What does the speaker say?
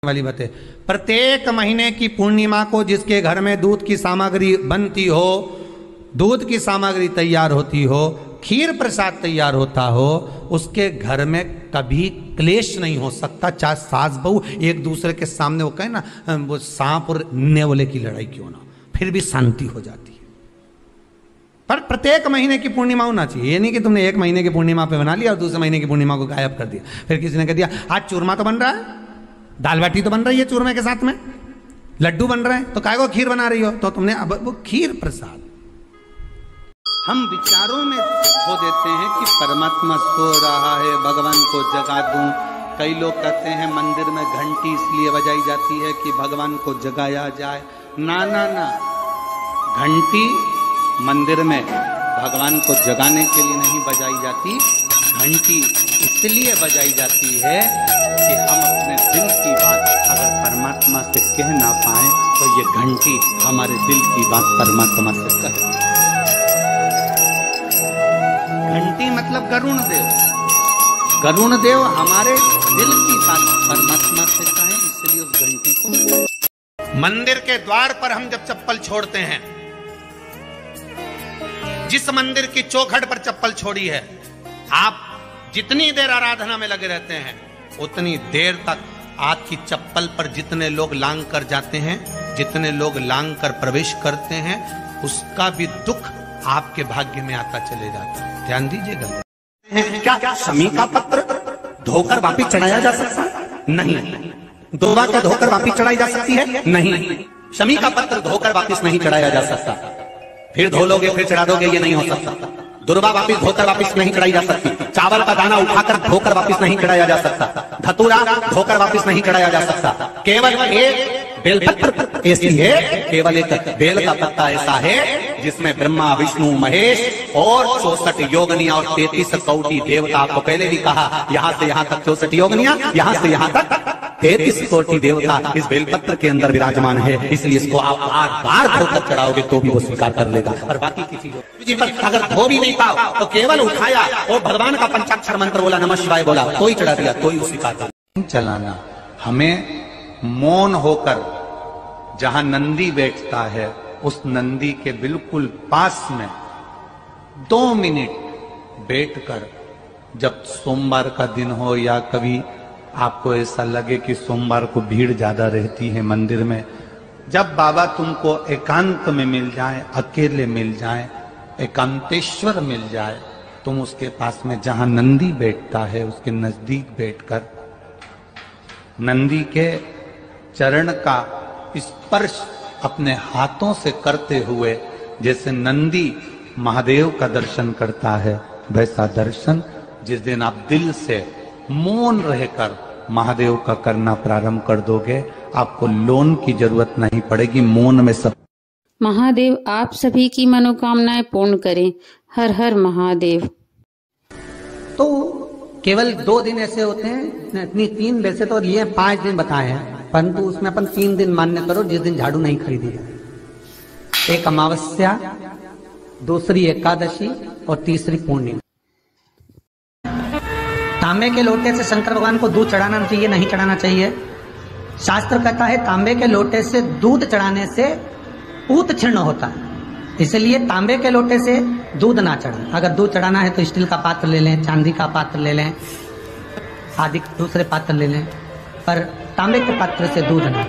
वाली बात है। प्रत्येक महीने की पूर्णिमा को जिसके घर में दूध की सामग्री बनती हो, दूध की सामग्री तैयार होती हो, खीर प्रसाद तैयार होता हो, उसके घर में कभी क्लेश नहीं हो सकता। चाहे सास बहू एक दूसरे के सामने वो कहे ना, वो सांप और नेवले की लड़ाई क्यों ना, फिर भी शांति हो जाती है। पर प्रत्येक महीने की पूर्णिमा होना चाहिए। ये नहीं कि तुमने एक महीने की पूर्णिमा पे बना लिया और दूसरे महीने की पूर्णिमा को गायब कर दिया। फिर किसी ने कह दिया आज चूरमा तो बन रहा है, दाल बाटी तो बन रही है चूरमे के साथ में, लड्डू बन रहे हैं, तो काहे को खीर बना रही हो? तो तुमने अब वो खीर प्रसाद। हम विचारों में खो देते हैं कि परमात्मा सो रहा है, भगवान को जगा दूं। कई लोग कहते हैं मंदिर में घंटी इसलिए बजाई जाती है कि भगवान को जगाया जाए। ना ना ना, घंटी मंदिर में भगवान को जगाने के लिए नहीं बजाई जाती। घंटी इसलिए बजाई जाती है कि हम अपने दिल की बात अगर परमात्मा से कह ना पाए तो ये घंटी हमारे दिल की बात परमात्मा से कहे। घंटी मतलब गरुण देव, गरुण देव हमारे दिल की बात परमात्मा से कहे, इसलिए उस घंटी को। मंदिर के द्वार पर हम जब चप्पल छोड़ते हैं, जिस मंदिर की चौखट पर चप्पल छोड़ी है, आप जितनी देर आराधना में लगे रहते हैं उतनी देर तक आपकी चप्पल पर जितने लोग लांग कर जाते हैं, जितने लोग लांग कर प्रवेश करते हैं, उसका भी दुख आपके भाग्य में आता चले जाता है। ध्यान दीजिएगा। क्या शमी का पत्र धोकर वापिस चढ़ाया जा सकता है? नहीं। दुर्वा का धोकर वापिस चढ़ाई जा सकती है? नहीं। शमी का पत्र धोकर वापिस नहीं चढ़ाया जा सकता। फिर धो लोगे फिर चढ़ा दोगे, ये नहीं हो सकता। दुर्वा वापिस धोकर वापिस नहीं चढ़ाई जा सकती। चावल का दाना उठाकर धोकर वापिस नहीं चढ़ाया जा सकता। धतूरा धोकर वापिस नहीं चढ़ाया जा सकता। केवल एक बेलपत्र ऐसी है, केवल एक बेल का पत्ता ऐसा है जिसमें ब्रह्मा विष्णु महेश और 64 योगनियां और 33 कौटी देवता, आपको पहले भी कहा यहां से यहां तक 64 योगनियां, यहां से यहां तक 33 कोटि देवता इस बेलपत्र के अंदर विराजमान है। इसलिए इसको आप बार बार धोकर चढ़ाओगे तो भी वो स्वीकार कर लेगा। और बाकी किसी चीजों अगर धो भी नहीं पाओ तो केवल उठाया और भगवान का पंचाक्षर मंत्र बोला, नमः शिवाय बोला, तो ही चढ़ा दिया, तो ही स्वीकार कर। चलाना हमें मौन होकर, जहां नंदी बैठता है उस नंदी के बिल्कुल पास में 2 मिनट बैठकर, जब सोमवार का दिन हो या कभी आपको ऐसा लगे कि सोमवार को भीड़ ज्यादा रहती है मंदिर में, जब बाबा तुमको एकांत में मिल जाए, अकेले मिल जाए, एकांतेश्वर मिल जाए, तुम उसके पास में जहां नंदी बैठता है उसके नजदीक बैठकर नंदी के चरण का स्पर्श अपने हाथों से करते हुए, जैसे नंदी महादेव का दर्शन करता है, वैसा दर्शन जिस दिन आप दिल से मौन रहकर महादेव का करना प्रारंभ कर दोगे, आपको लोन की जरूरत नहीं पड़ेगी। मौन में सब। महादेव आप सभी की मनोकामनाएं पूर्ण करें। हर हर महादेव। तो केवल 2 दिन ऐसे होते हैं, इतनी 3 वैसे तो ये 5 दिन बताए हैं, परंतु उसमें अपन 3 दिन मान्य करो जिस दिन झाड़ू नहीं खरीदी है। एक अमावस्या, दूसरी एकादशी और तीसरी पूर्णिमा। तांबे के लोटे से शंकर भगवान को दूध चढ़ाना चाहिए, नहीं चढ़ाना चाहिए? शास्त्र कहता है तांबे के लोटे से दूध चढ़ाने से पूत क्षीण होता है, इसलिए तांबे के लोटे से दूध ना चढ़ाएं। अगर दूध चढ़ाना है तो स्टील का पात्र ले लें, चांदी का पात्र ले लें, आदि दूसरे पात्र ले लें, पर तांबे के पात्र से दूध ना।